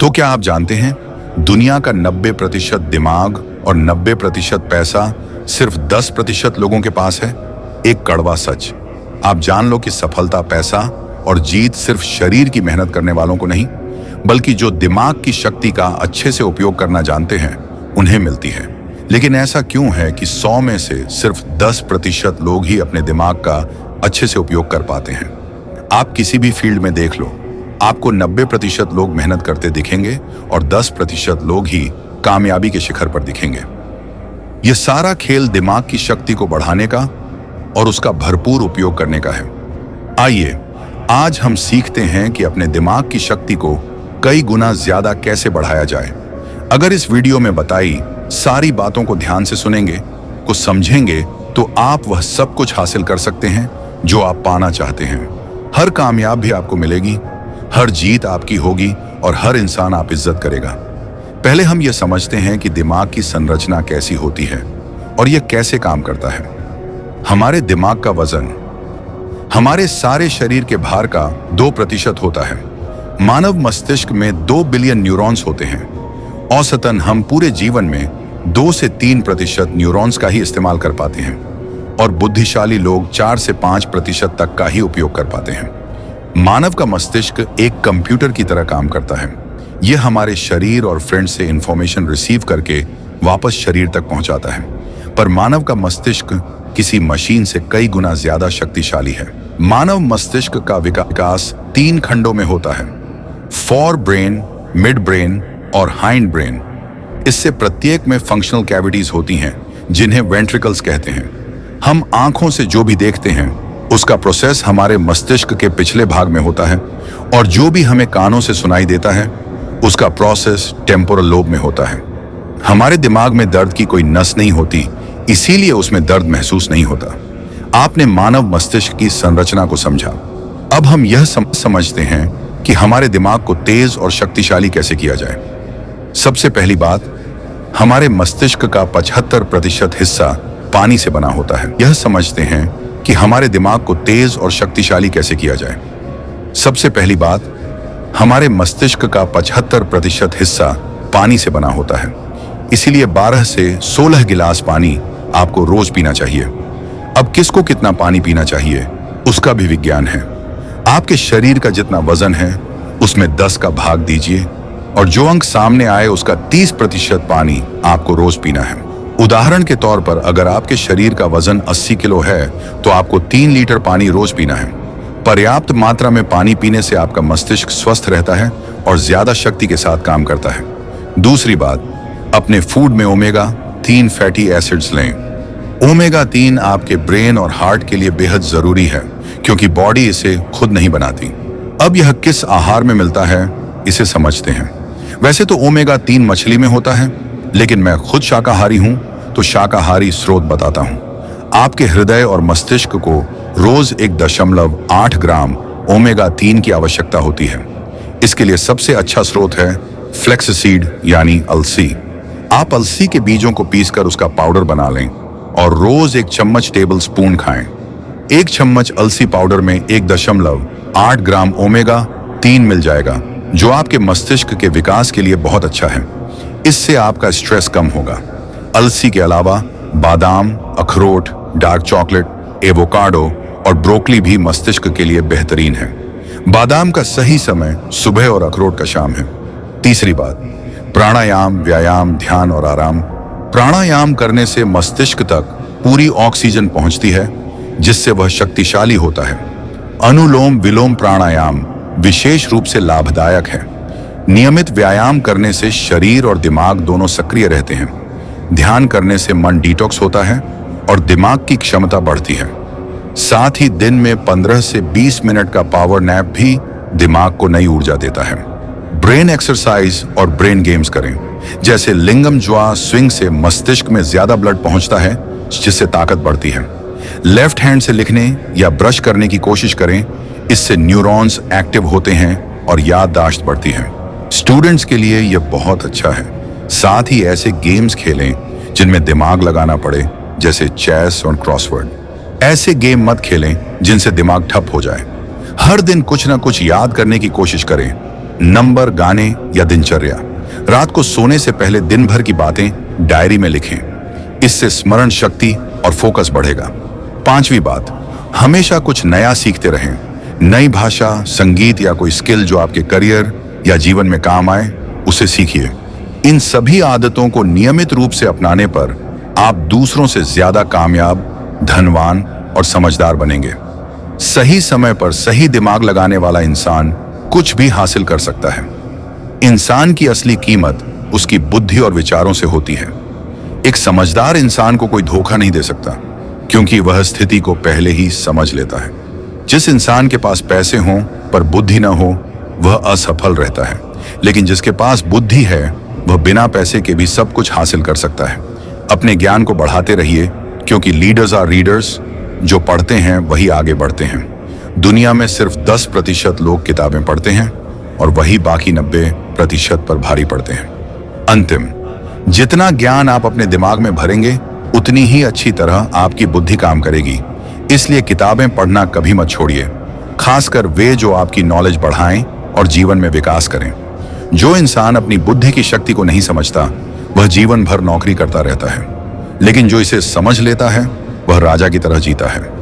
तो क्या आप जानते हैं, दुनिया का 90% दिमाग और 90% पैसा सिर्फ 10% लोगों के पास है। एक कड़वा सच। आप जान लो कि सफलता, पैसा और जीत सिर्फ शरीर की मेहनत करने वालों को नहीं, बल्कि जो दिमाग की शक्ति का अच्छे से उपयोग करना जानते हैं उन्हें मिलती है। लेकिन ऐसा क्यों है कि 100 में से सिर्फ 10% लोग ही अपने दिमाग का अच्छे से उपयोग कर पाते हैं? आप किसी भी फील्ड में देख लो, आपको 90% लोग मेहनत करते दिखेंगे और 10% लोग ही कामयाबी के शिखर पर दिखेंगे। यह सारा खेल दिमाग की शक्ति को बढ़ाने का और उसका भरपूर उपयोग करने का है। आइए आज हम सीखते हैं कि अपने दिमाग की शक्ति को कई गुना ज्यादा कैसे बढ़ाया जाए। अगर इस वीडियो में बताई सारी बातों को ध्यान से सुनेंगे, कुछ समझेंगे, तो आप वह सब कुछ हासिल कर सकते हैं जो आप पाना चाहते हैं। हर कामयाब भी आपको मिलेगी, हर जीत आपकी होगी और हर इंसान आप इज्जत करेगा। पहले हम यह समझते हैं कि दिमाग की संरचना कैसी होती है और यह कैसे काम करता है। हमारे दिमाग का वजन हमारे सारे शरीर के भार का 2% होता है। मानव मस्तिष्क में 2 बिलियन न्यूरॉन्स होते हैं। औसतन हम पूरे जीवन में 2 से 3% न्यूरॉन्स का ही इस्तेमाल कर पाते हैं और बुद्धिशाली लोग 4 से 5% तक का ही उपयोग कर पाते हैं। मानव का मस्तिष्क एक कंप्यूटर की तरह काम करता है। यह हमारे शरीर और फ्रेंड्स से इंफॉर्मेशन रिसीव करके वापस शरीर तक पहुंचाता है। पर मानव का मस्तिष्क किसी मशीन से कई गुना ज्यादा शक्तिशाली है। मानव मस्तिष्क का विकास 3 खंडों में होता है: फोर ब्रेन, मिड ब्रेन और हाइंड ब्रेन। इससे प्रत्येक में फंक्शनल कैविटीज होती हैं जिन्हें वेंट्रिकल्स कहते हैं। हम आंखों से जो भी देखते हैं उसका प्रोसेस हमारे मस्तिष्क के पिछले भाग में होता है और जो भी हमें कानों से सुनाई देता है उसका प्रोसेस टेम्पोरल लोब में होता है। हमारे दिमाग में दर्द की कोई नस नहीं होती, इसीलिए उसमें दर्द महसूस नहीं होता। आपने मानव मस्तिष्क की संरचना को समझा। अब हम यह समझते हैं कि हमारे दिमाग को तेज और शक्तिशाली कैसे किया जाए। सबसे पहली बात, हमारे मस्तिष्क का 75% हिस्सा पानी से बना होता है। यह समझते हैं कि हमारे दिमाग को तेज और शक्तिशाली कैसे किया जाए। सबसे पहली बात, हमारे मस्तिष्क का 75% हिस्सा पानी से बना होता है। इसीलिए 12 से 16 गिलास पानी आपको रोज पीना चाहिए। अब किसको कितना पानी पीना चाहिए उसका भी विज्ञान है। आपके शरीर का जितना वजन है उसमें 10 का भाग दीजिए और जो अंक सामने आए उसका 30% पानी आपको रोज पीना है। उदाहरण के तौर पर अगर आपके शरीर का वजन 80 किलो है तो आपको 3 लीटर पानी रोज पीना है। पर्याप्त मात्रा में पानी पीने से आपका मस्तिष्क स्वस्थ रहता है और ज्यादा शक्ति के साथ काम करता है। दूसरी बात, अपने फूड में ओमेगा 3 फैटी एसिड्स लें। ओमेगा 3 आपके ब्रेन और हार्ट के लिए बेहद जरूरी है क्योंकि बॉडी इसे खुद नहीं बनाती। अब यह किस आहार में मिलता है इसे समझते हैं। वैसे तो ओमेगा 3 मछली में होता है, लेकिन मैं खुद शाकाहारी हूं तो शाकाहारी स्रोत बताता हूं। आपके हृदय और मस्तिष्क को रोज 1.8 ग्राम ओमेगा 3 की आवश्यकता होती है। इसके लिए सबसे अच्छा स्रोत है फ्लेक्ससीड यानी अलसी। आप अलसी के बीजों को पीसकर उसका पाउडर बना लें और रोज 1 चम्मच टेबल स्पून खाएं। 1 चम्मच अलसी पाउडर में 1.8 ग्राम ओमेगा 3 मिल जाएगा, जो आपके मस्तिष्क के विकास के लिए बहुत अच्छा है। इससे आपका स्ट्रेस कम होगा। अलसी के अलावा बादाम, अखरोट, डार्क चॉकलेट, एवोकाडो और ब्रोकली भी मस्तिष्क के लिए बेहतरीन है। बादाम का सही समय सुबह और अखरोट का शाम है। तीसरी बात, प्राणायाम, व्यायाम, ध्यान और आराम। प्राणायाम करने से मस्तिष्क तक पूरी ऑक्सीजन पहुंचती है जिससे वह शक्तिशाली होता है। अनुलोम विलोम प्राणायाम विशेष रूप से लाभदायक है। नियमित व्यायाम करने से शरीर और दिमाग दोनों सक्रिय रहते हैं। ध्यान करने से मन डिटॉक्स होता है और दिमाग की क्षमता बढ़ती है। साथ ही दिन में 15 से 20 मिनट का पावर नैप भी दिमाग को नई ऊर्जा देता है। ब्रेन एक्सरसाइज और ब्रेन गेम्स करें, जैसे लिंगम ज्वा स्विंग से मस्तिष्क में ज्यादा ब्लड पहुंचता है जिससे ताकत बढ़ती है। लेफ्ट हैंड से लिखने या ब्रश करने की कोशिश करें, इससे न्यूरॉन्स एक्टिव होते हैं और याददाश्त बढ़ती है। स्टूडेंट्स के लिए यह बहुत अच्छा है। साथ ही ऐसे गेम्स खेलें जिनमें दिमाग लगाना पड़े, जैसे चेस और क्रॉसवर्ड। ऐसे गेम मत खेलें जिनसे दिमाग ठप हो जाए। हर दिन कुछ ना कुछ याद करने की कोशिश करें। नंबर, गाने या दिनचर्या। रात को सोने से पहले दिन भर की बातें डायरी में लिखें। इससे स्मरण शक्ति और फोकस बढ़ेगा। पांचवी बात, हमेशा कुछ नया सीखते रहें। नई भाषा, संगीत या कोई स्किल जो आपके करियर या जीवन में काम आए, उसे सीखिए। इन सभी आदतों को नियमित रूप से अपनाने पर आप दूसरों से ज्यादा कामयाब, धनवान और समझदार बनेंगे। सही समय पर सही दिमाग लगाने वाला इंसान कुछ भी हासिल कर सकता है। इंसान की असली कीमत उसकी बुद्धि और विचारों से होती है। एक समझदार इंसान को कोई धोखा नहीं दे सकता, क्योंकि वह स्थिति को पहले ही समझ लेता है। जिस इंसान के पास पैसे हों पर बुद्धि न हो, वह असफल रहता है। लेकिन जिसके पास बुद्धि है, वह बिना पैसे के भी सब कुछ हासिल कर सकता है। अपने ज्ञान को बढ़ाते रहिए, क्योंकि लीडर्स आर रीडर्स। जो पढ़ते हैं वही आगे बढ़ते हैं। दुनिया में सिर्फ 10% लोग किताबें पढ़ते हैं और वही बाकी 90% पर भारी पड़ते हैं। अंतिम, जितना ज्ञान आप अपने दिमाग में भरेंगे, उतनी ही अच्छी तरह आपकी बुद्धि काम करेगी। इसलिए किताबें पढ़ना कभी मत छोड़िए, खासकर वे जो आपकी नॉलेज बढ़ाएं और जीवन में विकास करें। जो इंसान अपनी बुद्धि की शक्ति को नहीं समझता, वह जीवन भर नौकरी करता रहता है। लेकिन जो इसे समझ लेता है, वह राजा की तरह जीता है।